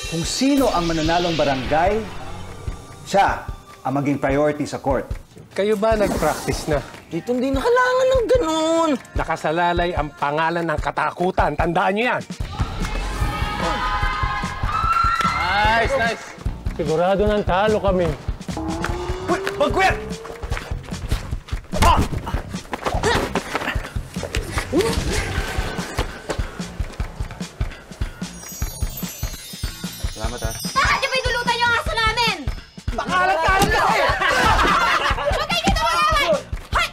Kung sino ang mananalong barangay, siya ang maging priority sa court. Kayo ba nag-practice na? Dito hindi na kailangan ng ganun. Nakasalalay ang pangalan ng katakutan. Tandaan niyo yan. Nice, nice. Sigurado nang talo kami. Uy! Magkwet! Ah! Salamat, ha? Bakit niyo pinulutan yung aso namin? Pakalat-kalat kasi! Huwag kayo dito umaway! Hay!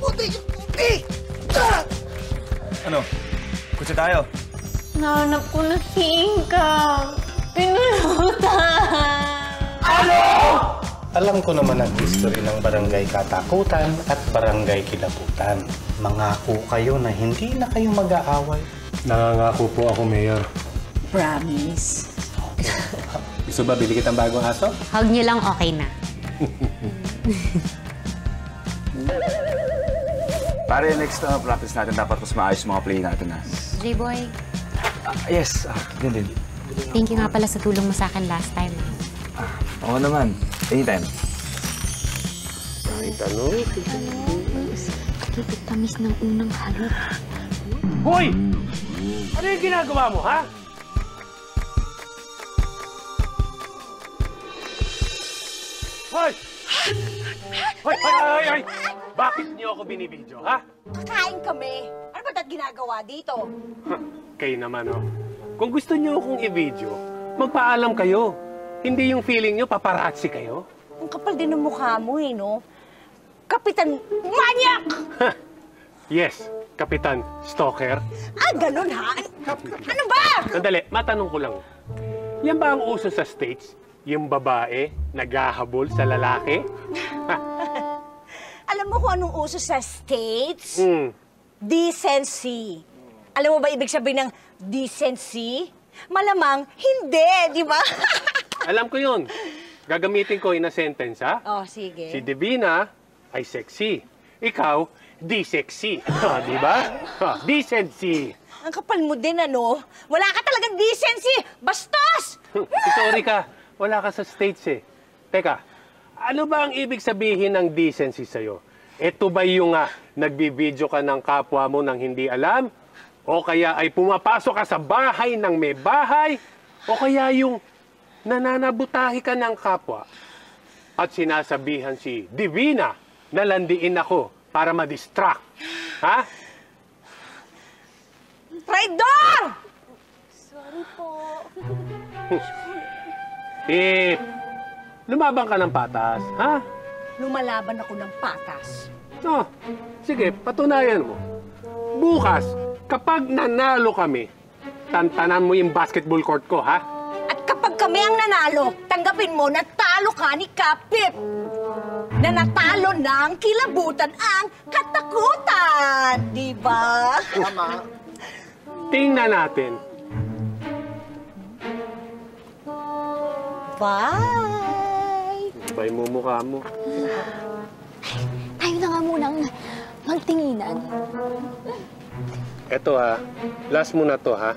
Puti! Puti! Ano? Kutsi tayo. Nahanap ko na si Inka. Pinulutan. Ano? Alam ko naman ang history ng Barangay Katakutan at Barangay Kilabutan. Mangako kayo na hindi na kayo mag-aaway. Nangangako po ako, Mayor. Promise. Gusto ba bili kitang bagong aso? Hug niyo lang okay na. Pare, next practice natin dapat mas maayos mga play natin, ha? J-Boy, Yes, din. thank you nga pala sa tulong mo sa akin last time. Oo naman. Anytime. Ay, tanong. Tamis ng unang halik. Hoy! Ano yung ginagawa mo, ha? Hoy! Hoy! Bakit niyo ako binibidyo, ha? Kakain kami. Ano ba ginagawa dito? Kayo naman, oh. Kung gusto niyo akong i-video, magpaalam kayo. Hindi yung feeling niyo paparazzi kayo. Ang kapal din ng mukha mo eh, no? Kapitan Manyak! Yes, Kapitan Stalker. Ah, ganun ha? Ano ba? Sandali, matanong ko lang. Yan ba ang uso sa States? Yung babae naghahabol sa lalaki? Alam mo kung anong uso sa States? Hmm. Decency. Alam mo ba ibig sabihin ng decency? Malamang hindi, di ba? Alam ko yun. Gagamitin ko in a sentence, ha? Oh, sige. Si Divina ay sexy. Ikaw, di-sexy. Di ba? Decency. Ang kapal mo din, ano? Wala ka talagang decency! Bastos! Sorry ka. Wala ka sa States, eh. Teka, ano ba ang ibig sabihin ng decency sa'yo? Ito ba yung nagbibideo ka ng kapwa mo nang hindi alam? O kaya ay pumapasok ka sa bahay ng may bahay? O kaya yung nananabutahi ka ng kapwa at sinasabihan si Divina na landiin ako para ma-distract? Ha? Traidor! Sorry po. Lumaban ka ng patas, ha? Lumalaban ako ng patas. No, sige, patunayan mo. Bukas, kapag nanalo kami, tantanan mo yung basketball court ko, ha? At kapag kami ang nanalo, tanggapin mo na talo ka ni Kapip. Na natalo ng kilabutan ang katakutan. Di ba? Tama. Tingnan natin. Bye! Bay mo mukha mo. Tayo na nga munang magtinginan. Eto last mo na to, ha?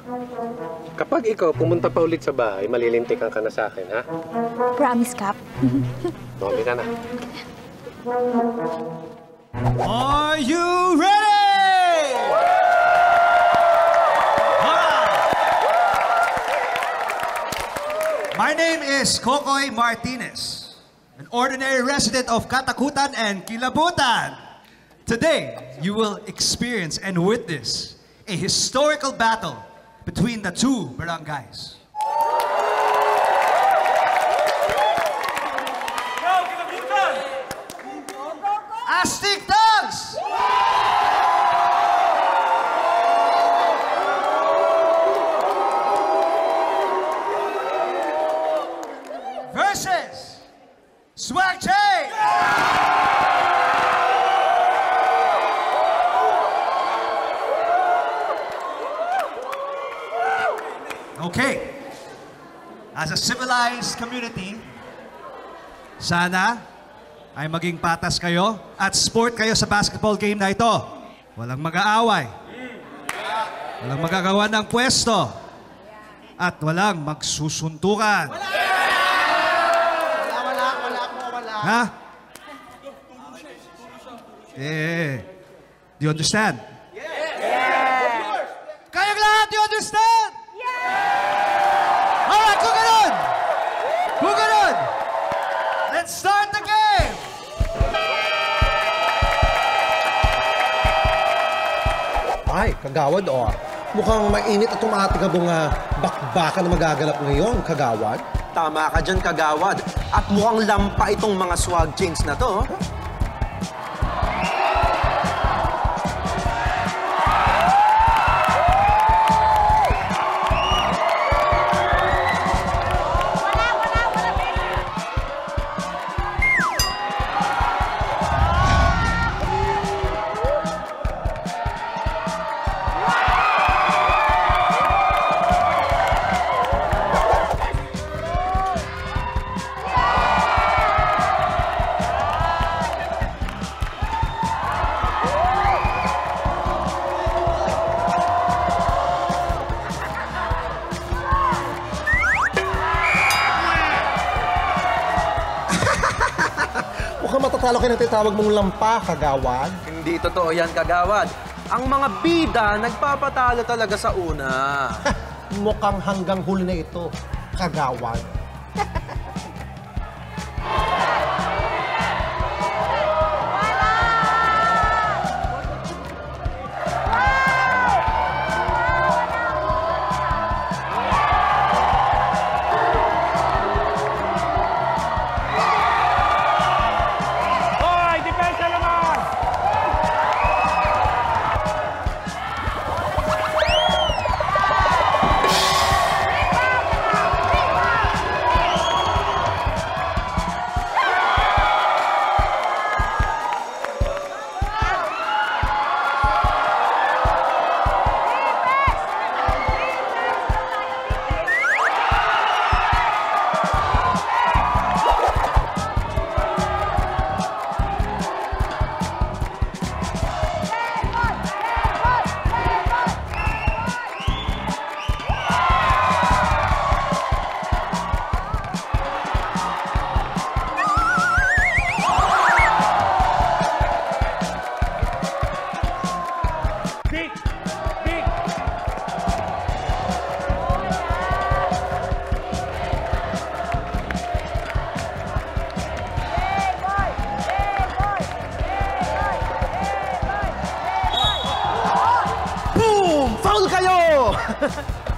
Kapag ikaw pumunta pa ulit sa bahay, malilintikan ka na sa akin, ha? Promise, Cap. Tommy ka na. Are you ready? My name is Kokoy Martinez, an ordinary resident of Katakutan and Kilabutan. Today, you will experience and witness a historical battle between the two barangays. Plastic Dogs! Versus Swag Chain! Okay. As a civilized community, sana ay maging patas kayo at sport kayo sa basketball game na ito. Walang mag-aaway. Walang magagawa ng pwesto. At walang magsusuntukan. Wala! Ha? Do you understand? Yes! Kayang lahat, do you understand? Alright, kung ganun, let's start the game! Ay, kagawad mukhang mainit at tumatigabong bakbakan na magaganap ngayon, kagawad. Tama ka dyan, kagawad. At mukhang lampa itong mga swag chains na to. Mukhang matatalo kayo ng tinatawag mong lampa, kagawad. Hindi totoo yan, kagawad. Ang mga bida nagpapatalo talaga sa una. Mukhang hanggang huli na ito, kagawad.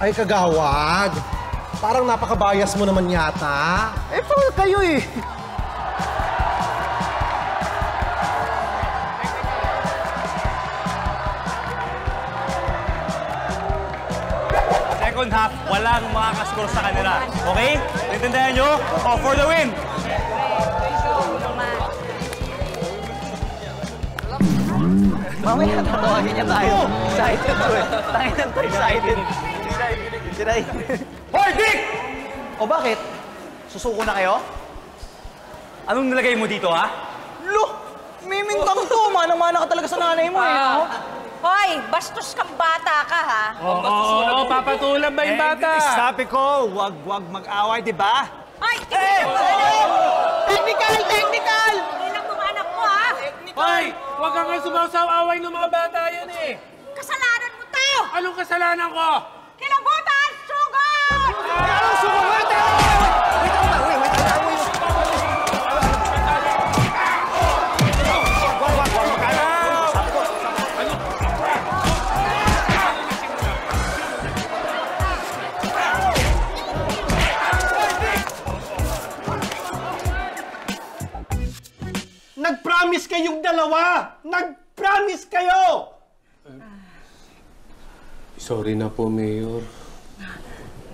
Ay, kagawad. Parang napakabayas mo naman yata. Foul kayo eh. Second half, walang makakascore sa kanila. Okay? Naintindihan nyo? Oh, for the win! Mamaya tatawagin niya tayo. Excited to eh. Tangin to, excited. Hoy, Dick! O bakit? Susuko na kayo? Anong nilagay mo dito, ha? Lo! Mimintang to. Manang-mana ka talaga sa nanay mo eh. Hoy, bastos kang bata ka, ha? Oo, papatulan ba yung bata? Sabi ko, wag mag-away, di ba? Ay, technical! Ilang mga anak mo, ha? Hoy, huwag kang sumasaw-away ng mga bata yan eh. Kasalanan mo to! Anong kasalanan ko? Kilabutan! Sugod! Anong sugod? Nag-promise Nag-promise kayong dalawa! Nag-promise kayo! Sorry na po, Mayor.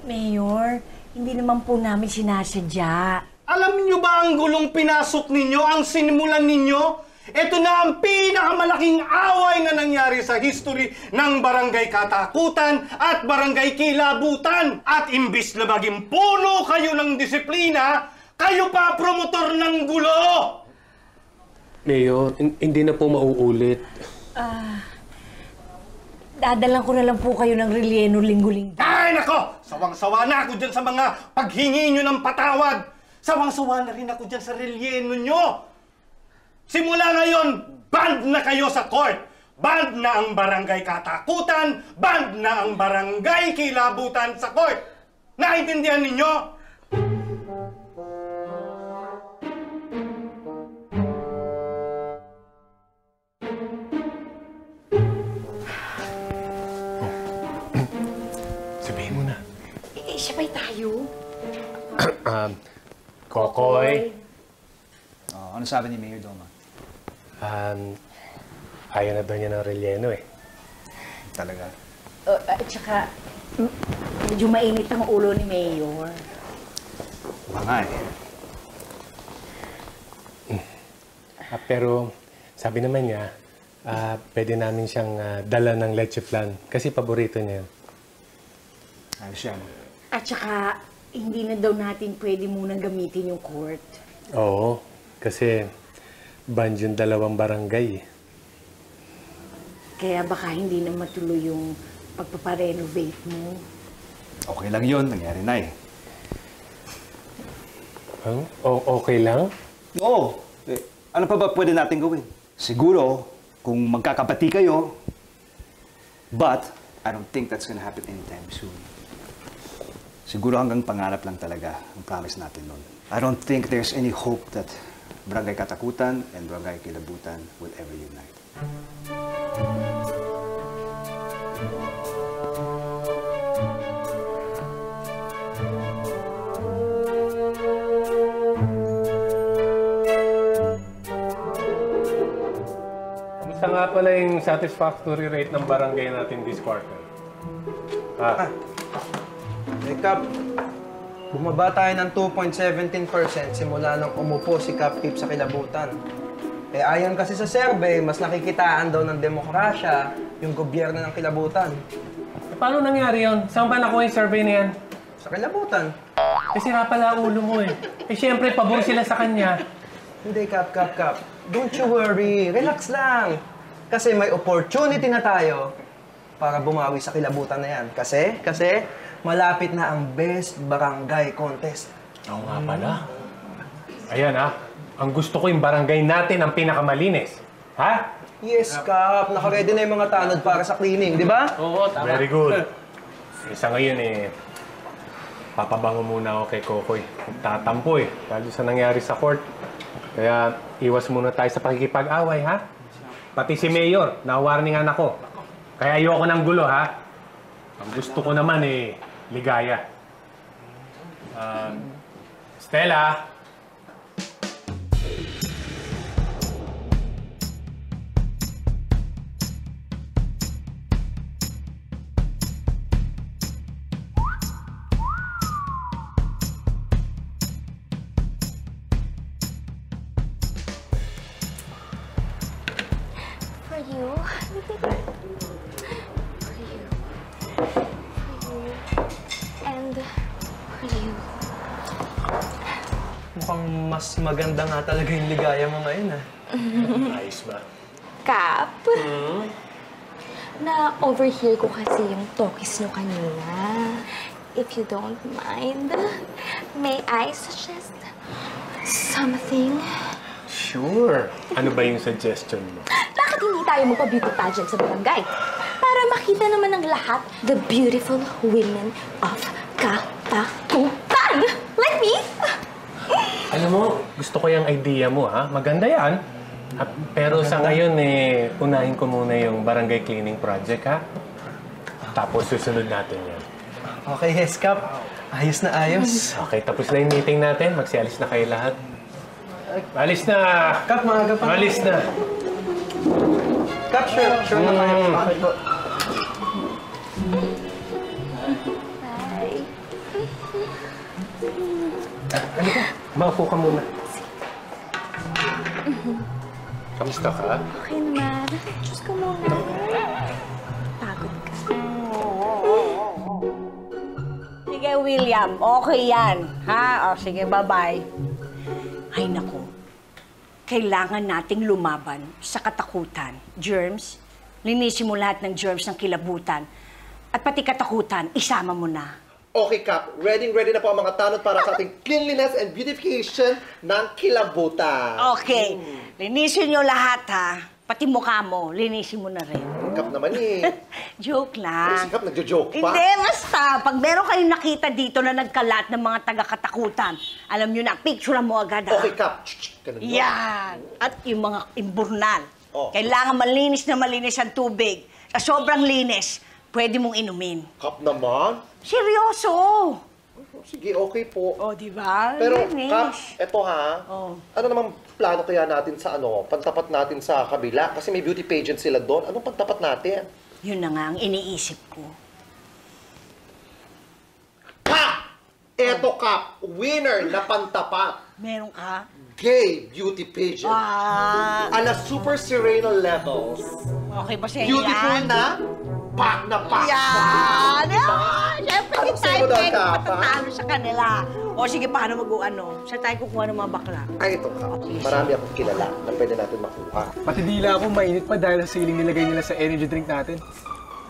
Mayor, hindi naman po namin sinasadya. Alam niyo ba ang gulong pinasok ninyo, ang sinimulan ninyo? Ito na ang pinakamalaking away na nangyari sa history ng Barangay Katakutan at Barangay Kilabutan. At imbis na maging puno kayo ng disiplina, kayo pa promotor ng gulo! Mayor, hindi na po mauulit. Dadalan ko na lang po kayo ng relyeno linggo-linggo. Ay, nako! Sawang-sawa na ako dyan sa mga paghingi nyo ng patawad. Sawang-sawa na rin ako dyan sa relyeno nyo. Simula ngayon, banned na kayo sa court. Banned na ang Barangay Katakutan, banned na ang Barangay Kilabutan sa court. Naintindihan ninyo? Sabihin mo na. Sabay tayo. Kokoy. Oh, ano sabi ni Mayor Doma? Ayaw na daw niya ng relyeno eh. Talaga? At saka, medyo mainit ang ulo ni Mayor. Mga Pero sabi naman niya, pwede namin siyang dala ng leche flan kasi paborito niya. Ayos yan. At saka, hindi na daw natin pwede munang gamitin yung court. Oo, kasi banned yung dalawang barangay. Kaya baka hindi na matuloy yung pagpaparenovate mo. Okay lang yun. Nangyari na eh. Okay lang? Oo. Ano pa ba pwede natin gawin? Siguro, kung magkakapati kayo, but I don't think that's gonna happen anytime soon. Siguro hanggang pangarap lang talaga ang promise natin nun. I don't think there's any hope that Barangay Katakutan and Barangay Kilabutan will ever unite. Kamusta nga pala yung satisfactory rate ng barangay natin this quarter? Kap, bumaba tayo ng 2.17% simula nang umupo si Kap Pip sa Kilabutan. Ayon kasi sa survey, mas nakikitaan daw ng demokrasya yung gobyerno ng Kilabutan. Paano nangyari yun? Saan ba nakuha yung survey na yan? Sa Kilabutan. Kasi nga pala ulo mo eh. Siyempre, pabor sila sa kanya. Hindi, Kap. Don't you worry. Relax lang. Kasi may opportunity na tayo para bumawi sa Kilabutan na yan. Kasi malapit na ang Best Barangay Contest. Oo nga pala. Ayan ang gusto ko yung barangay natin ang pinakamalinis. Ha? Yes, Kap. Naka-ready na yung mga tanod para sa cleaning, di ba? Oo, tama. Very good. Isa ngayon papabango muna ako kay Kokoy. Tatampo dahil sa nangyari sa court. Kaya iwas muna tayo sa pakikipag-away, ha? Pati si Mayor, na-warningan ako. Kaya ayoko ng gulo, ha? Ang gusto ko naman ligaya. Stella! For you. For you. And for you. Mukhang mas maganda nga talaga yung ligaya mo ngayon, Ayos ba? Kap, na-overhear ko kasi yung talkies nyo kanina. If you don't mind, may I suggest something? Sure. Ano ba yung suggestion mo? Bakit hindi tayo magpa-beauty pageant sa barangay? Para makita naman ng lahat the beautiful women of Katakutan! Like me! Alam mo, gusto ko yung idea mo, ha? Maganda yan. Pero sa ngayon, unahin ko muna yung barangay cleaning project, ha? Tapos susunod natin yan. Okay, yes, Kap. Ayos na ayos. Okay, tapos na yung meeting natin. Magsialis na kayo lahat. Alis na! Kap, maaga pa. Alis na! Kap, sure na tayo. Okay po. Halika, maupo ka muna. Kamusta ka? Okay naman. Diyos ko muna. Pagod ka. Sige, William. Okay yan. Ha? O, sige, bye-bye. Ay, naku. Kailangan nating lumaban sa katakutan. Germs, linisin mo lahat ng germs ng kilabutan. At pati katakutan, isama mo na. Okay, Kap. Ready na po ang mga tanod para sa ating cleanliness and beautification ng kilabutan. Okay. Linisin nyo lahat, ha? Pati mukha mo, linisin mo na rin. Kap naman eh. Joke lang. Si Kap nagjo-joke pa. Hindi, basta. Pag meron kayong nakita dito na nagkalat ng mga taga-katakutan, alam nyo na, picture mo agad, ha? Okay, Kap. Ganun yun. Yan. At yung mga imburnal. Oh. Kailangan malinis na malinis ang tubig. Sa sobrang linis, pwede mong inumin. Kap naman. Seryoso! Sige, okay po. O, di ba? Pero, Linis. Kap, eto ha. Oh. Ano namang plano kaya natin sa pantapat natin sa kabila? Kasi may beauty pageant sila doon. Anong pantapat natin? Yun na nga ang iniisip ko. Ha! Eto, Kap. Winner na pantapat. Meron ka? Gay beauty pageant. Ala super serenal levels. Okay ba sa'yo Beautiful yan? na? Pak na pak! Yan! Siyempre, Anong hindi tayo sa'yo doon, pwede Kap, ha? matatalo sa kanila. O sige, paano mag-ano? Saan tayo kukuha ng mga bakla? Ay, ito, Kap. Marami akong kilala na pwede natin makuha. Pati dila ako mainit pa dahil sa siling nilagay nila sa energy drink natin.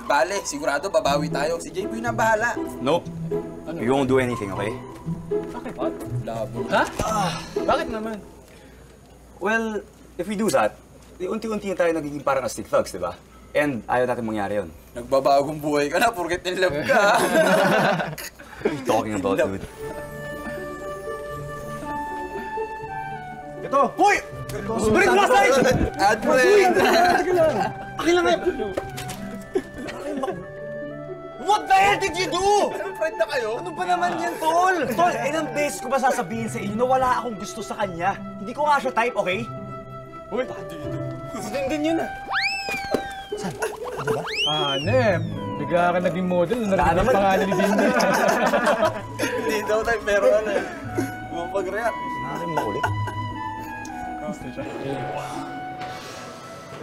Bale, sigurado babawi tayo. Si JB na bahala. Nope. You won't do anything, okay? Bakit? Labo. Ha? Bakit naman? Well, if we do that, unti-unti tayo nagiging parang astig thugs, di ba? And ayaw natin mangyari yun. Nagbabagong buhay ka na, porket in love ka. What are you talking about, dude? Ito! Hoy! Balik mo last night! Ad friend! Akin lang ngayon! What the hell did you do? Friend na kayo? Ano ba naman yan, Tol? Tol, ilang beses ko ba sasabihin sa inyo na wala akong gusto sa kanya? Hindi ko nga siya type, okay? Uy! Din yun ah! Saan? Ano ba? Nep. Bigla ka naging model. Narinig yung pangalan ni Dindi. Hindi daw tayo, pero ano eh. Mag-react. Nakakin mo ulit.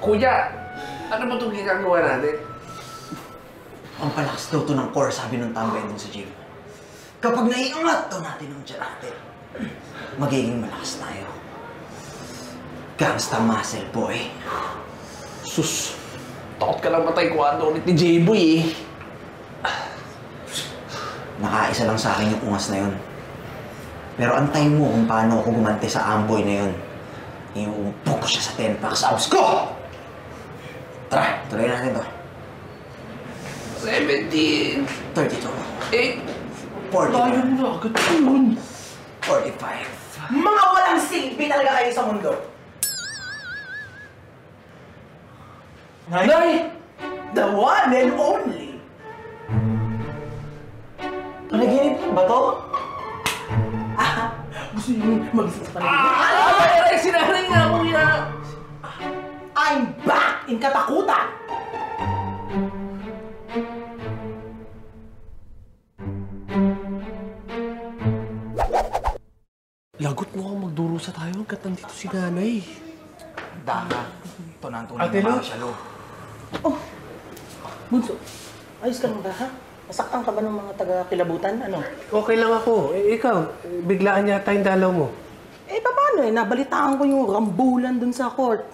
Kuya, ano ba itong ginagawa natin? Ang palakas daw to ng core, sabi ng tambay dun sa gym. Kapag naiangat daw natin ang tiyan natin, magiging malakas tayo. Gangsta muscle, boy. Sus, takot ka lang matay kuwando ulit ni J-Boy eh. Nakaisa lang sa akin yung ungas na yun. Pero antayin mo kung paano ako gumante sa amboy na yun. Iuumpok ko siya sa 10 packs house ko! Tara, tuloy natin to. 17. 32. 41. 40. Tayo na agad yun. 45. Mga walang silbi talaga kayo sa mundo. Nay! The one and only. Panaginip ba to? Gusto niyo mag-isip sa panaginip? Ay, sinanay nga, kuya! I'm back in katakutan! Lagot mo kang magdurusa tayo hanggat nandito si nanay. Daka. Ito na ang tunay Ate na Lu? martial law. Bunso, ayos ka na ba, ha? Nasaktan ka ba ng mga taga-kilabutan? Ano? Okay lang ako. Ikaw, biglaan yata yung dalaw mo. Paano eh? Nabalitaan ko yung rambulan dun sa court.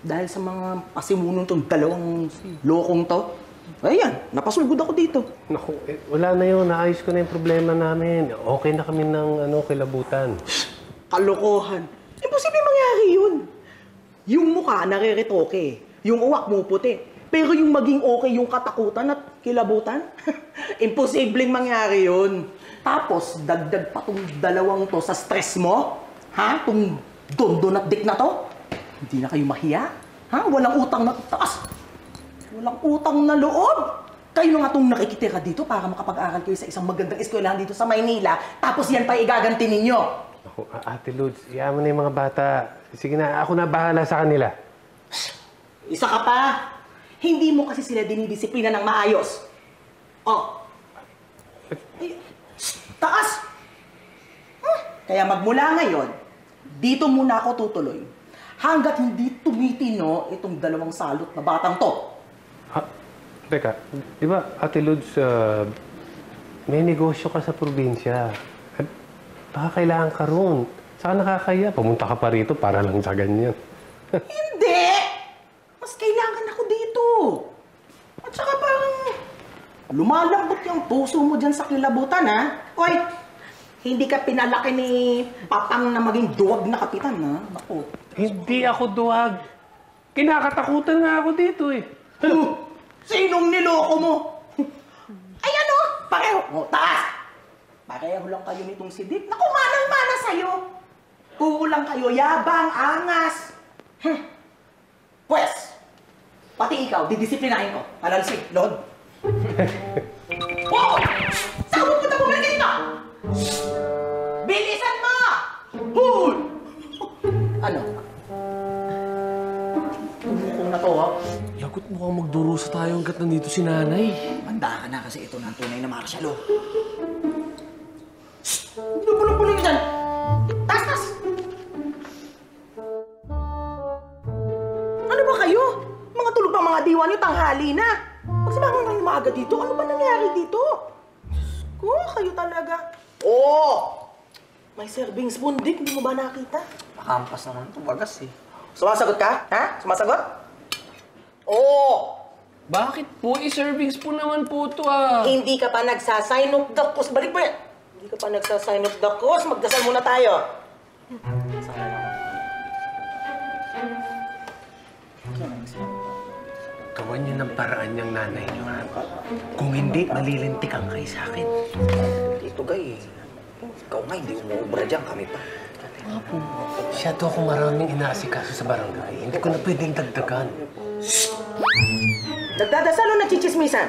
Dahil sa mga pasimunong tong dalawang lokong to. Ayan, napasugod ako dito. Naku, wala na yun. Naayos ko na yung problema namin. Okay na kami ng kilabutan. Kalokohan. Imposible mangyari yun. Yung mukha nariritoke. Yung uwak mo puti. Pero yung maging okay yung katakutan at kilabutan, imposibleng mangyari yun. Tapos, dagdag pa tong dalawang to sa stress mo. Ha? Tong dondon at dik na to. Hindi na kayo mahiya. Ha? Walang utang na taas. Walang utang na loob. Kayo na nga itong nakikitira dito para makapag-aral kayo sa isang magandang eskwelahan dito sa Maynila. Tapos yan pa igaganti ninyo. Naku, Ate Lods, iyaman na yung mga bata. Sige na, ako na bahala sa kanila. Isa ka pa. Hindi mo kasi sila dinidisiplina ng maayos. Oh. Taas! Kaya magmula ngayon, dito muna ako tutuloy. Hanggat hindi tumitino itong dalawang salot na batang to. Teka, di ba, Ate Lods, may negosyo ka sa probinsya. At baka kailangan ka roon. Saka nakakaya, pumunta ka pa rito para lang sa ganyan. Hindi! Mas kailangan ako dito. At saka parang lumalambot yung puso mo dyan sa kilabutan, ha? Oy, hindi ka pinalaki ni Papang na maging duwag na kapitan, ha? Ako. Hindi ako duwag. Kinakatakutan nga ako dito, eh. Sinong niloko mo? Ay ano? Pareho. O, taas! Pareho lang kayo nitong si Dick. Naku, manang-mana sa'yo. Puro lang kayo, yabang, angas. Pwes, pati ikaw, didisiplinahin ko. Malalsig, Lord. Wow! Saan mo punta bumalik dito? Bilisan mo! Hoy! Ano? Tumukong na to, ha? Lagot mukhang magdurusa tayo hanggat nandito si nanay. Manda ka na kasi ito na ang tunay na martial law. Pulong-pulong nyo dyan! Taas, taas! Ano ba kayo? Mga tulog pa mga diwa nyo, tanghali na. Magsabangan kayo maaga dito. Ano ba nangyari dito? Ko, kayo talaga. Oo! May serving spoon, Dick. Hindi mo ba nakita? Makampas naman ito, bagas eh. Sumasagot ka? Ha? Sumasagot? Oo! Bakit po? I-serving spoon naman po ito ah. Hindi ka pa nagsasign of the cross. Balik mo yan! Hindi ka pa nagsasign of the cross. Magdasal muna tayo. Gawan niyo ng paraan niyang nanay niyo, ha? Kung hindi, malilintikan kayo sa akin. Dito, Gay. Ikaw nga, hindi umuubra dyan. Kami pa. Masyado ako maraming inaasikaso sa barangay. Hindi ko na pwedeng dagdagan. Nagdadasal o nagchichismisan?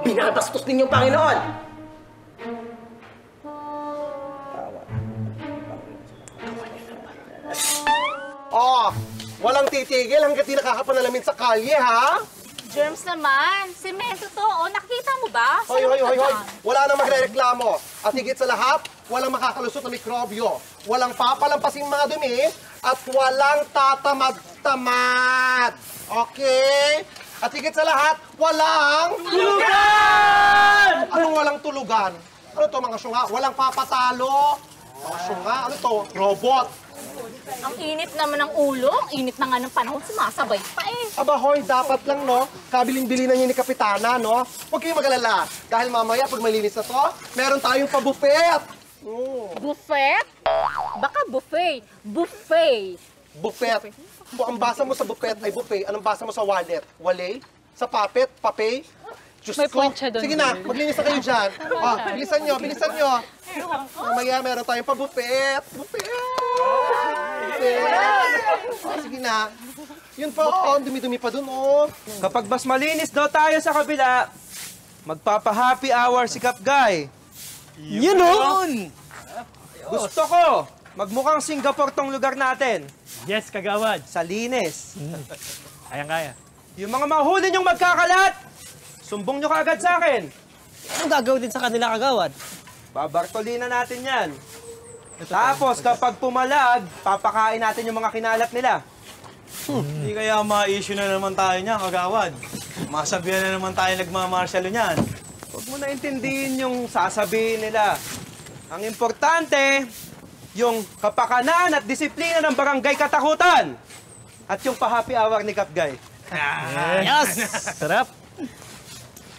Binabastos ninyong Panginoon! Oh, walang titigil hanggat di nakakapanalamin sa kalye, ha? Germs naman. Semento to. O, nakita mo ba? Hoy, hoy, hoy, hoy. Wala nang magre-reklamo. At higit sa lahat, walang makakalusot na mikrobyo. Walang papalampasing mga dumi at walang tatamad-tamad. Okay? At higit sa lahat, walang... Tulugan! Anong walang tulugan? Ano to mga syunga? Walang papatalo. Mga syunga? Ano to? Robot. Ang init naman ng ulo. Ang init na nga ng panahon. Sumasabay pa eh. Aba, hoy, dapat lang, no? Kabiling-bilinan niyo ni Kapitana, no? Huwag kayong mag-alala. Dahil mamaya, pag malinis na to, meron tayong pa-buffet. Buffet? Baka buffet. Buffet. Buffet. Ang basa mo sa buffet ay buffet. Anong basa mo sa wallet? Walay? Sa puppet? Papay? Diyos May ko. point siya doon. Sige na, maglinis na kayo dyan. Oh, bilisan nyo, bilisan nyo. Mamaya, meron tayong pa-buffet. Buffet. Oh, sige na. Yun po, oh, dumi-dumi pa dun, oh. Kapag mas malinis daw tayo sa kabila, magpapa-happy hour si Cap Guy. Yun, oh! Gusto ko, magmukhang Singapore tong lugar natin. Yes, kagawad. Sa linis. Kayang-kaya. Yung mga mahuli niyong magkakalat, sumbong niyo kaagad sa akin. Anong gagawin din sa kanila, kagawad? Babartolina natin yan. Tapos, kapag pumalag, papakain natin yung mga kinalat nila. Hindi kaya ma-issue na naman tayo niya, kagawad. Masabihan na naman tayo nagmamarsyalo niyan. Huwag mo na intindihin yung sasabihin nila. Ang importante, yung kapakanan at disiplina ng barangay Katakutan. At yung pa-happy hour ni Cap Guy. Yes! Sarap!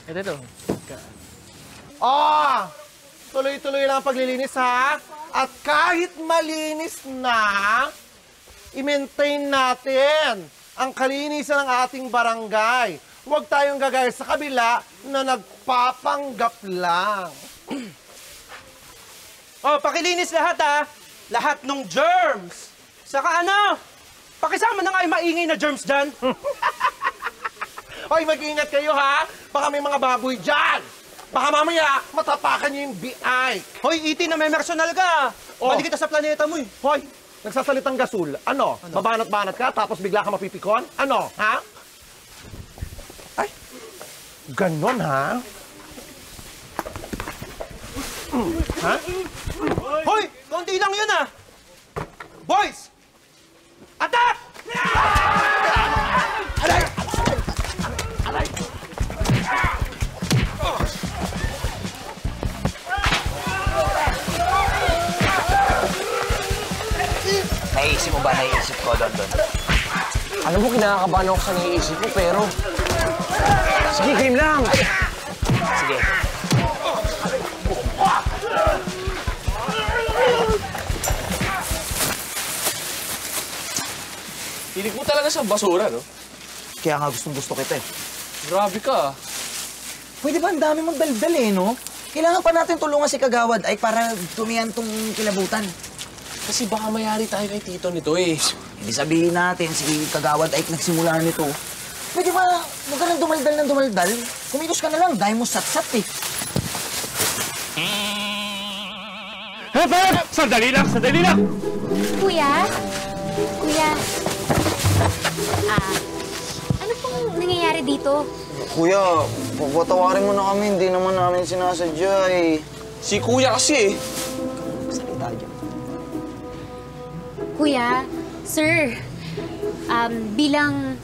Ito. Ah! Tuloy-tuloy lang ang paglilinis, ha? At kahit malinis na, i-maintain natin ang kalinisan ng ating barangay. Huwag tayong gagaya sa kabila na nagpapanggap lang. Oh, pakilinis lahat, ha? Lahat ng germs. Saka ano? Pakisama na nga yung maingay na germs dyan. Hoy, mag-ingat kayo, ha? Baka may mga baboy dyan. Baka mamaya, matapakan niyo yung BI. Hoy, iti na may personal ka. Oh. Balik kita sa planeta mo eh. Hoy, nagsasalitang gasul. Ano? Mabanat-banat ka, tapos bigla ka mapipikon? Ano? Ha? Ay, ganon ha? Ha? Hoy, konti lang yun ah. Boys! Attack! Aray! Aray! Naiisip mo ba naiisip ko, Don? Alam mo, kinakabahan ako sa naiisip mo, pero... Sige, game lang! Sige. Hilig mo talaga sa basura, no? Kaya nga gustong-gusto kita eh. Grabe ka. Pwede ba ang dami mong daldal eh, no? Kailangan pa natin tulungan si Kagawad ay para tumiyan tong kilabutan. Kasi baka mayari tayo kay Tito nito eh. Hindi sabihin natin, si Kagawad ay nagsimula nito. Pwede ba, huwag ka nang dumaldal ng dumaldal? Kumilos ka na lang, dahil mo sat-sat eh. Hep! Sandali lang! Sandali lang! Kuya? Kuya? Ano pong nangyayari dito? Kuya, pagpatawarin mo na kami, hindi naman namin sinasadya eh. Si Kuya kasi eh. Salita dyan. Kuya, sir, bilang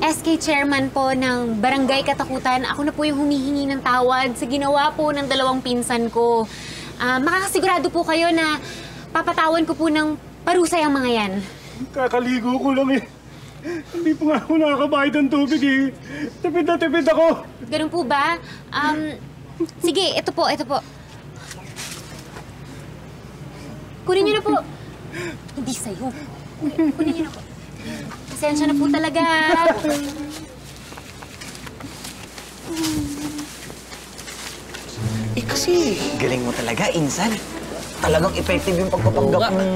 SK chairman po ng Barangay Katakutan, ako na po yung humihingi ng tawad sa ginawa po ng dalawang pinsan ko. Makakasigurado po kayo na papatawan ko po ng parusay ang mga yan. Kakaligo ko lang eh. Hindi po nga ako nakakabayad ng tubig eh. Tipid na tipid ako. Ganun po ba? Sige, ito po, ito po. Kunin niyo na po. Hindi sa'yo. Kunin niyo na po. Pasensya na po talaga. Eh kasi, galing mo talaga, Insan. Talagang effective yung pagpapanggap ng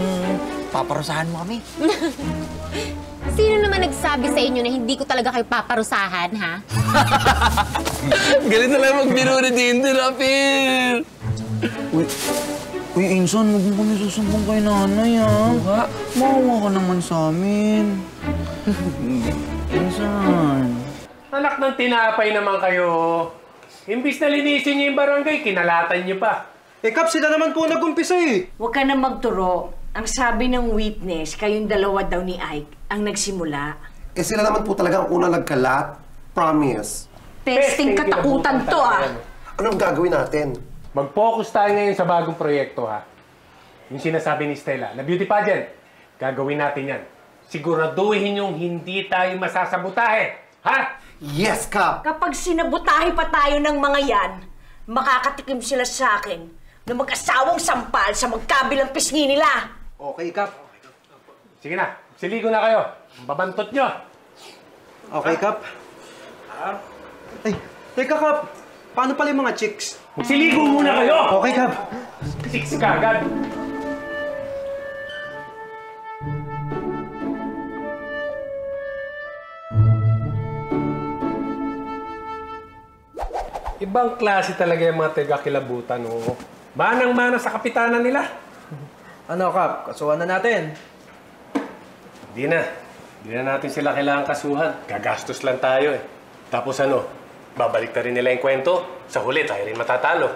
paparusahan mo kami. Sino naman nagsabi sa inyo na hindi ko talaga kayo paparusahan, ha? Galing na lang magbiro ni Dindy, Rapil! Uy, Insan, huwag mo kami susumbong kay nanay, ha? Maawa ka naman sa amin. Insan. Anak ng tinapay naman kayo. Imbis na linisin niyo yung barangay, kinalatan niyo pa. Eh, Kap, sila naman po nag-umpisa eh. Huwag ka na magturo. Ang sabi ng witness, kayong dalawa daw ni Ike ang nagsimula. Eh sila naman po talaga ang unang nagkalat. Promise. Pesting katakutan to, ah! Anong gagawin natin? Mag-focus tayo ngayon sa bagong proyekto, ha? Yung sinasabi ni Stella, na beauty pageant. Gagawin natin yan. Siguraduhin yung hindi tayo masasabutahe. Ha? Yes, Kap! Kapag sinabutahe pa tayo ng mga yan, makakatikim sila sa akin na mag-asawang sampal sa magkabilang pisngi nila. Okay, Kap. Sige na, siligo na kayo. Babantot nyo. Okay, Kap. Ay, teka, Kap. Paano pala yung mga chicks? Siligo muna kayo! Okay, Kap. Chicks ka agad. Ibang klase talaga yung mga taga-kilabutan, oh. Manang-mana sa kapitanan nila. Ano, Kap? Kasuhan na natin. Hindi na. Hindi na natin sila kailangan kasuhan. Gagastos lang tayo, eh. Tapos ano, babalik na rin nila yung kwento. Sa huli, tayo rin matatalo.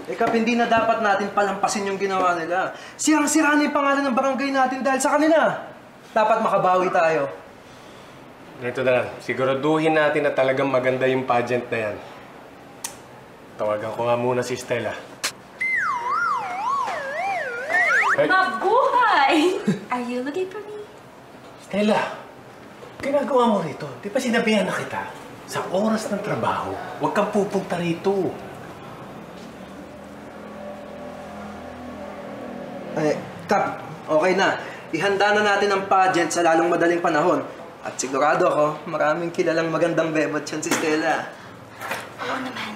Eh, Kap, hindi na dapat natin palampasin yung ginawa nila. Sirang-sira na yung pangalan ng barangay natin dahil sa kanila. Dapat makabawi tayo. Ito na lang. Siguraduhin natin na talagang maganda yung pageant na yan. Tawagan ko nga muna si Stella. Mabuhay! Are you looking for me? Stella, ginagawa mo rito. Di ba sinabihan na kita? Sa oras ng trabaho, huwag kang pupunta rito. Eh, Kap, okay na. Ihanda na natin ang pageant sa lalong madaling panahon. At sigurado ako, maraming kilalang magandang bebot yan si Stella. Oo naman.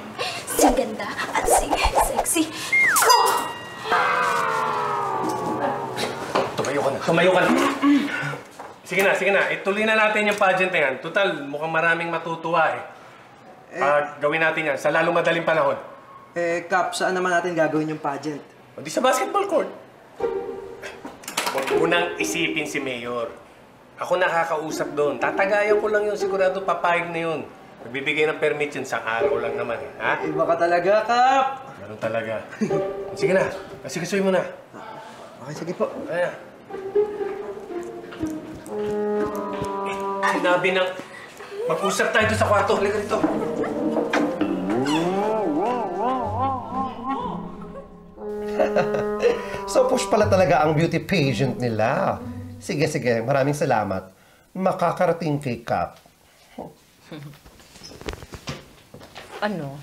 Si ganda at si sexy. Go! Tumayo ka na. Tumayo ka na. Sige na. Ituloy na natin yung pageant na yan. Total, mukhang maraming matutuwa eh. Gawin natin yan sa lalong madaling panahon. Eh, Kap, saan naman natin gagawin yung pageant? O di sa basketball court. Huwag unang isipin si Mayor. Ako nakakausap doon. Tatagayan ko lang yun. Sigurado papayag na yun. Magbibigay ng permit yun sa araw lang naman. Ha? Iba ka talaga, Kap! Ganun talaga. Sige na. Kasigasuhin mo na. Okay, sige po. Kaya. Sinabi ng... Mag-usap tayo doon sa kwarto. Halika dito. So push pala talaga ang beauty pageant nila. Sige, sige. Maraming salamat. Makakarating kay Kap. Ano?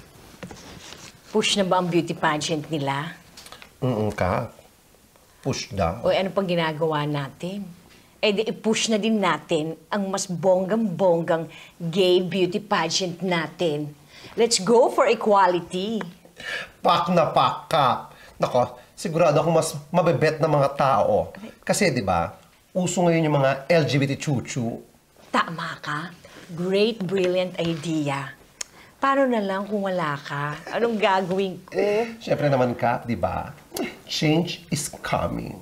Push na ba ang beauty pageant nila? Kap. Push daw. O ano pang ginagawa natin? Eh di i-push na din natin ang mas bonggang-bonggang gay beauty pageant natin. Let's go for equality. Pak na pak, Kap. Nako, sigurado akong mas mabebet na mga tao. Kasi, di ba, uso ngayon yung mga LGBT chuchu. Tama ka. Great, brilliant idea. Paano na lang kung wala ka? Anong gagawin ko? Siyempre naman, Kap, di ba? Change is coming.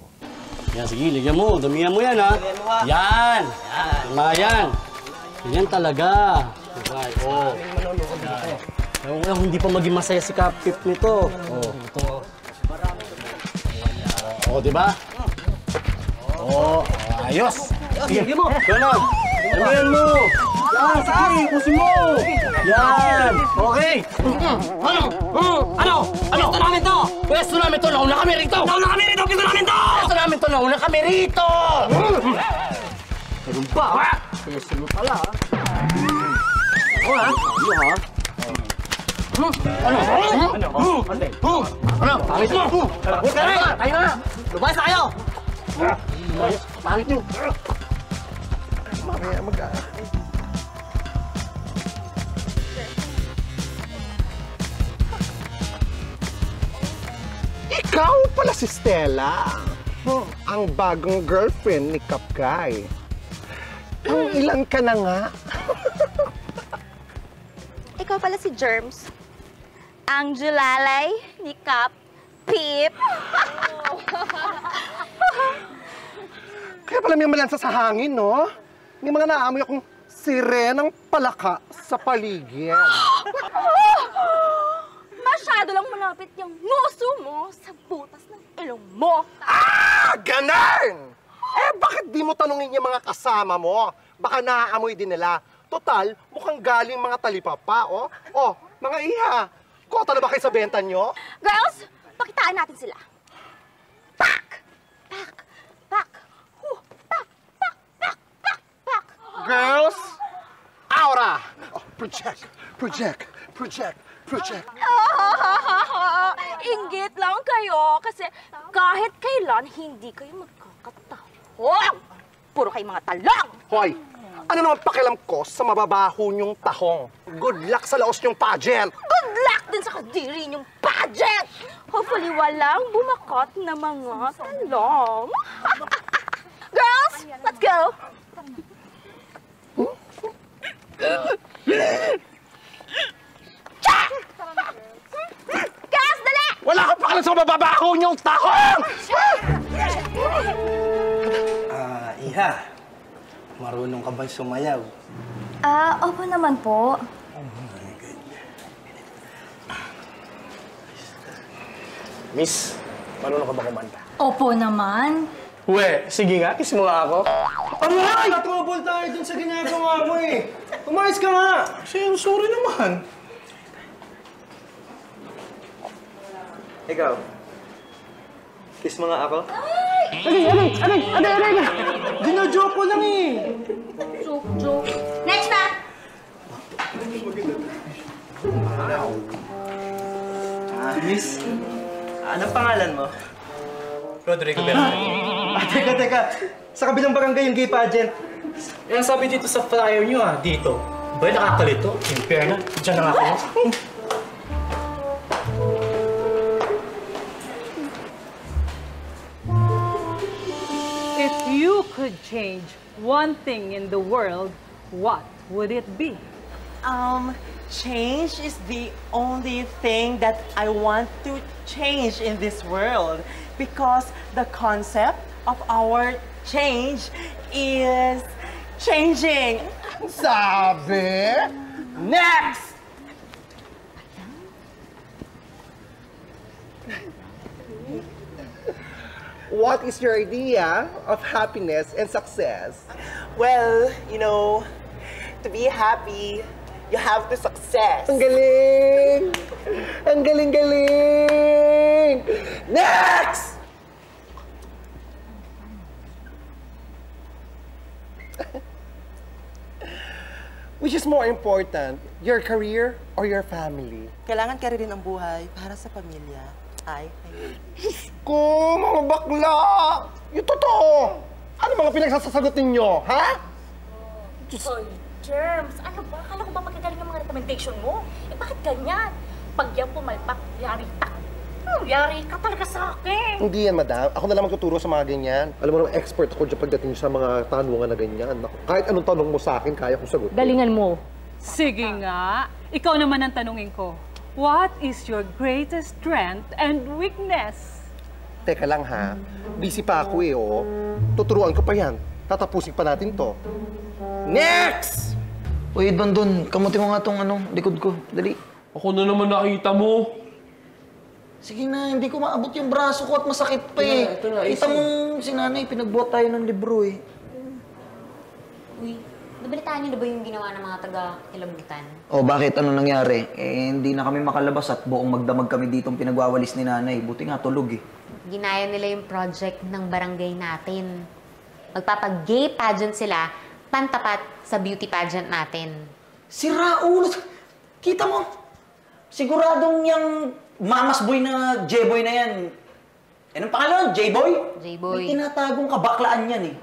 Yan, sige, ligyan mo. Damihan mo yan, ha? Yan! Tama yan. Yan talaga. Okay, oh. Ewan ko, hindi pa maging masaya si Kapip nito. Oh, ito. Oh, di ba? Oh, ayos. Sige mo. Ganun. Damihan mo. Yan, sige, pusin mo. Yan. Okay. Ano? Ano? Pwesto namin to! Pwesto namin to! Nauna kami rito! Nauna kami rito! Pwesto namin to! Pwesto namin to! Nauna kami rito! Ganun ba, ha? Pwesto mo pala, ha? Oo, ha? Iyo, ha? Ano? Ano? Pangit mo! Huwag ka rin! Tayo na! Lubas na kayo! Pangit nyo! Mamaya Ikaw pala si Stella. Ang bagong girlfriend ni Kapkay. Ang ilan ka na nga? Ikaw pala si Germs. Ang julalay ni Kap Pip. Kaya pala may malansa sa hangin, no? May mga naamoy akong sirenang palaka sa paligid. Masyado lang malapit yung nguso mo sa butas ng ilong mo. Ganun! Eh, bakit di mo tanungin yung mga kasama mo? Baka naaamoy din nila. Total, mukhang galing mga talipapa, oh. Oh, mga iha. Kota na ba kayo sa benta nyo? Girls, pakitaan natin sila. Pak! Pak! Pak! Pak! Pak! Pak! Pak! Pak! Girls, aura! Oh, project! Project! Project! Project! Inggit lang kayo kasi kahit kailan hindi kayo magkakatahong. Puro kayo mga talong! Hoy! Ano naman pakialam ko sa mababaho niyong tahong? Good luck sa laos niyong pageant! Good luck din sa kadiri niyong pageant! Hopefully walang bumakot na mga talong. Girls, let's go! Girls, dali! Wala kang pakialam sa mababaho niyong tahong! Iha, marunong ka bang sumayaw? Opo naman po. Miss, marunong ka ba kumanta? Opo naman. We, sige nga, kiss mo nga ako. Aray! Trouble tayo dun sa ginagawa mo eh. Umayos ka nga! Sorry naman. Ikaw, kiss mo nga ako. Aray! Gino-joke ko lang eh. Joke. Next na! Miss, anong pangalan mo? Rodrigo Bernardo. Teka. Sa kabilang barangay yung gay pageant. Yan sabi dito sa flyer nyo dito. Ba nakakalito? In fairness, dyan na nga ako. If you could change one thing in the world, what would it be? Change is the only thing that I want to change in this world because the concept of our change is changing. Sabi? Next! What is your idea of happiness and success? Well, you know, to be happy, you have to success. Ang galing! Ang galing-galing! Next! Which is more important, your career or your family? Kailangan ka rin ang buhay para sa pamilya. Diyos ko, mga bakla! Yung totoo! Ano mga pinagsasagot ninyo, ha? Hoy, Germs, ano ba? Akala ko ba magagaling ang mga recommendation mo? Eh, bakit ganyan? Pag yan pumalpak, yari ka. Yari ka talaga sa akin. Hindi yan, madam. Ako na lang magtuturo sa mga ganyan. Alam mo naman, expert ako dyan pagdating sa mga tanungan na ganyan. Naku, kahit anong tanong mo sa akin, kaya kong sagot. Galingan mo. Sige nga. Ikaw naman ang tanungin ko. What is your greatest strength and weakness? Teka lang ha. Busy pa ako eh, oh. Tuturuan ko pa yan. Tatapusin pa natin to. Next! Uy, Bandon, kamuti mo nga tong likod ko. Dali. Ako na naman nakita mo. Sige na, hindi ko maabot yung braso ko at masakit pa eh. Ito na, Kita mong si nanay, pinagbuhat tayo ng libro eh. Uy, nabalitaan niyo na ba yung ginawa ng mga taga-Kilabutan? Oh, bakit? Ano nangyari? Eh, hindi na kami makalabas at buong magdamag kami ditong pinagwawalis ni nanay. Buti nga tulog eh. Ginaya nila yung project ng barangay natin. Magpapag-gay pageant sila, pantapat sa beauty pageant natin. Si Raul! Kita mo? Siguradong yung mamas boy na J-boy na yan. Anong pangalan? J-boy? J-boy. May tinatagong kabaklaan yan eh.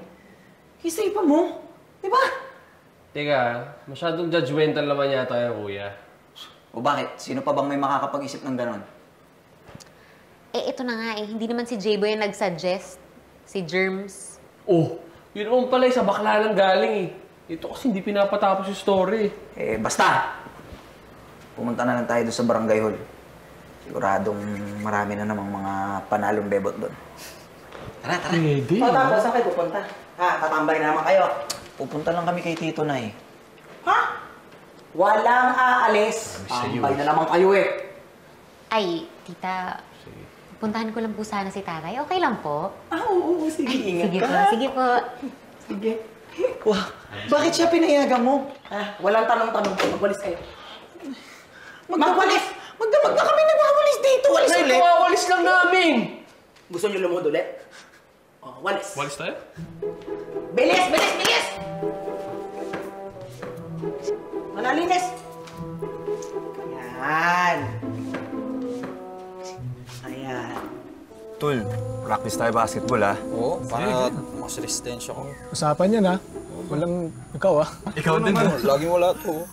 Isipan mo, di ba? Teka, masyadong judgmental naman yata yan, kuya. O bakit? Sino pa bang may makakapag-isip ng ganon? Eh, ito na nga eh. Hindi naman si J-boy yung nag-suggest. Si Germs. Oh, yun naman pala sa bakla lang galing eh. Ito kasi hindi pinapatapos yung story. Eh, basta! Pumunta na lang tayo doon sa barangay hall. Siguradong marami na namang mga panalong bebot doon. Tara, tara. Pwede. O, tapos saan kayo pupunta? Ha, tatambay naman kayo. Pupunta lang kami kay Tito na eh. Ha? Walang aalis. Tambay na naman kayo eh. Ay, tita, puntahan ko lang po sana si tatay. Okay lang po? Oo, sige. Ingat Sige ka. po, sige po. Sige. Wah, bakit siya pinayagan mo? Walang tanong-tanong. Magwalis kayo. Magwalis? Magdamag na kami nagwawalis dito. Walis Nay, ulit. kawawalis lang namin! Gusto niyo lumod ulit? Oh, walis. Walis tayo? Bilis! Bilis! Bilis! Manalinis! Ayan. Ayan. Tol, practice tayo basketball ha? Oo, para mas resistensya ko. Usapan yan ha. Walang ikaw ha. Ikaw din ha. Laging wala to.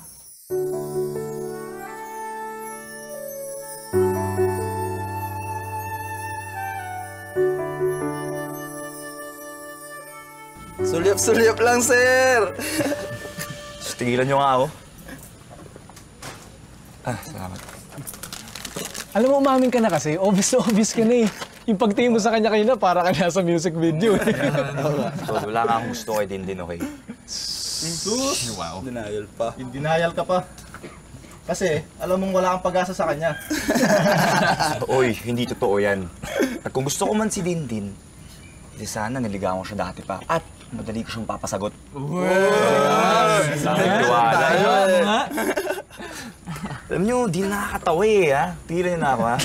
Sulyap-sulyap lang, sir! Tigilan nyo nga ako. Salamat. Alam mo, umamin ka na kasi. Obvious na obvious ka na eh. Yung pagtingin mo sa kanya kanina, para ka nasa music video eh. So, wala nga akong gusto kay Dindin, okay? Sus! Wow. Denial pa. In denial ka pa. Kasi, alam mong wala kang pag-asa sa kanya. Oy, hindi totoo yan. At kung gusto ko man si Dindin, di sana niligawan ko siya dati pa. At madali ko siyang papasagot. Nagtiwala yun. Alam nyo, di na nakakatawa eh, ha? Tigilan niyo na ako, ha?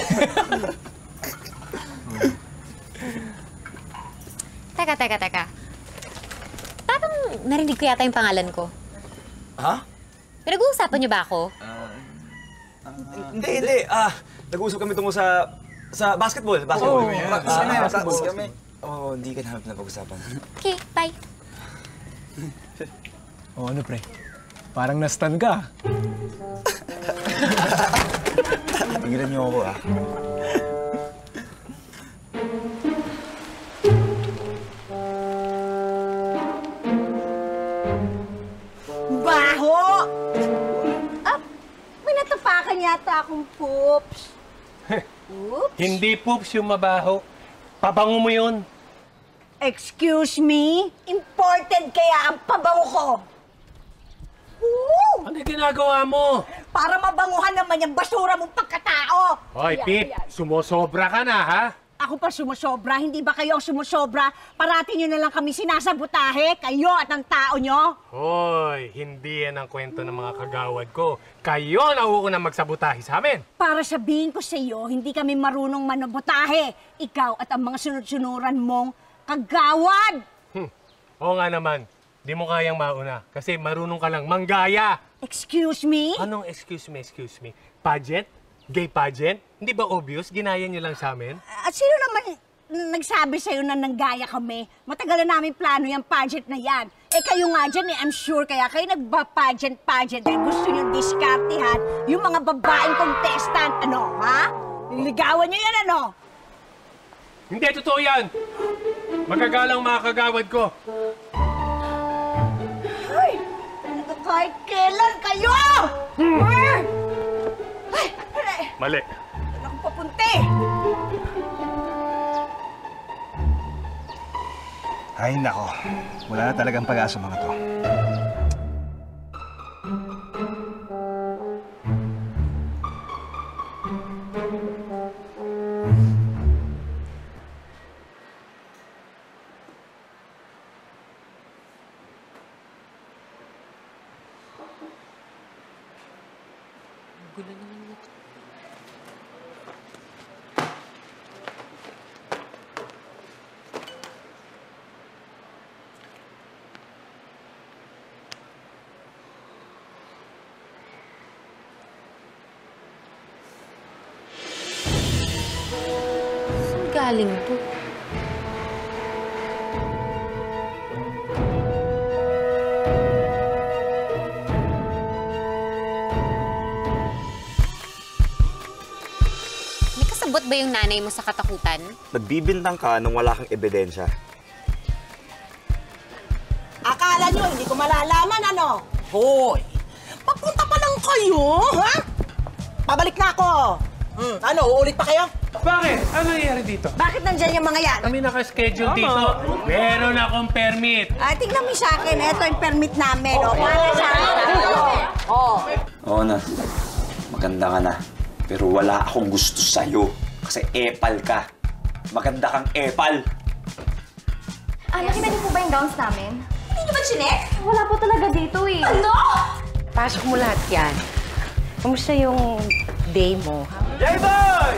Teka. Parang narinig ko yata yung pangalan ko. Ha? Pinag-uusapan niyo ba ako? Hindi. Nag-uusap kami tungkol sa basketball. Basketball. Basketball kami. Oo, hindi ka namin napag-usapan. Okay, bye. O ano pre? Parang na-stun ka. Pigilan niyo ako, ha? Baho! meron yata akong poops. Oops. Hindi poops yung mabaho. Pabango mo yun. Excuse me? Imported kaya ang pabango ko. Ano ginagawa mo? Para mabanguhan naman yung basura mong pagkatao. Hoy, Pip, sumosobra ka na, ha? Ako pa sumusobra, hindi ba kayo ang sumusobra? Parati nyo na lang kami sinasabutahe, kayo at ang tao nyo. Hoy, hindi yan ang kwento ng mga kagawad ko. Kayo nauunang magsabotahe sa amin. Para sabihin ko sa iyo, hindi kami marunong manabotahe. Ikaw at ang mga sunod-sunuran mong kagawad. Oo nga naman, di mo kayang mauna kasi marunong ka lang manggaya. Excuse me? Anong excuse me? Pageant? Gay pageant? Hindi ba obvious? Ginaya niyo lang sa amin? At sino naman nagsabi sa'yo na nanggaya kami? Matagal na namin plano yung pageant na yan. Eh kayo nga dyan I'm sure kaya kayo nagpa-pageant dahil gusto nyo diskartehan yung mga babaeng contestant. Ano, ha? Niligawan nyo yan, ano? Hindi, totoo yan! Magagalang mga kagawad ko. Ay! Kahit kailan kayo! Mali. Saan ako papunti? Ay, nako. Wala na talagang pag-asa mga to. Gulo naman na to. Saan galing to? Nakasabot ba yung nanay mo sa katakutan? Nagbibintang ka nung wala kang ebidensya. Akala nyo, hindi ko malalaman, ano? Hoy! Papunta pa lang kayo, ha? Pabalik na ako! Ano, uulit pa kayo? Bakit? Ano nangyayari dito? Bakit nandyan yung mga yan? Kami naka-schedule dito. Meron akong permit. Tingnan mo sa akin, ito yung permit namin. Para sa akin. Oo na. Maganda ka na. Pero wala akong gusto sa'yo. Kasi epal ka. Maganda kang epal. Nakita niyo po ba yung gowns namin? Hindi nyo ba chinek? Wala po talaga dito eh. Ano? Pasok mo lahat yan. Kamusta yung day mo? Jayboy!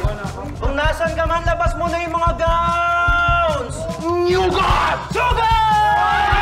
Kung nasan ka man, labas mo na yung mga gowns! Sugar! Sugar!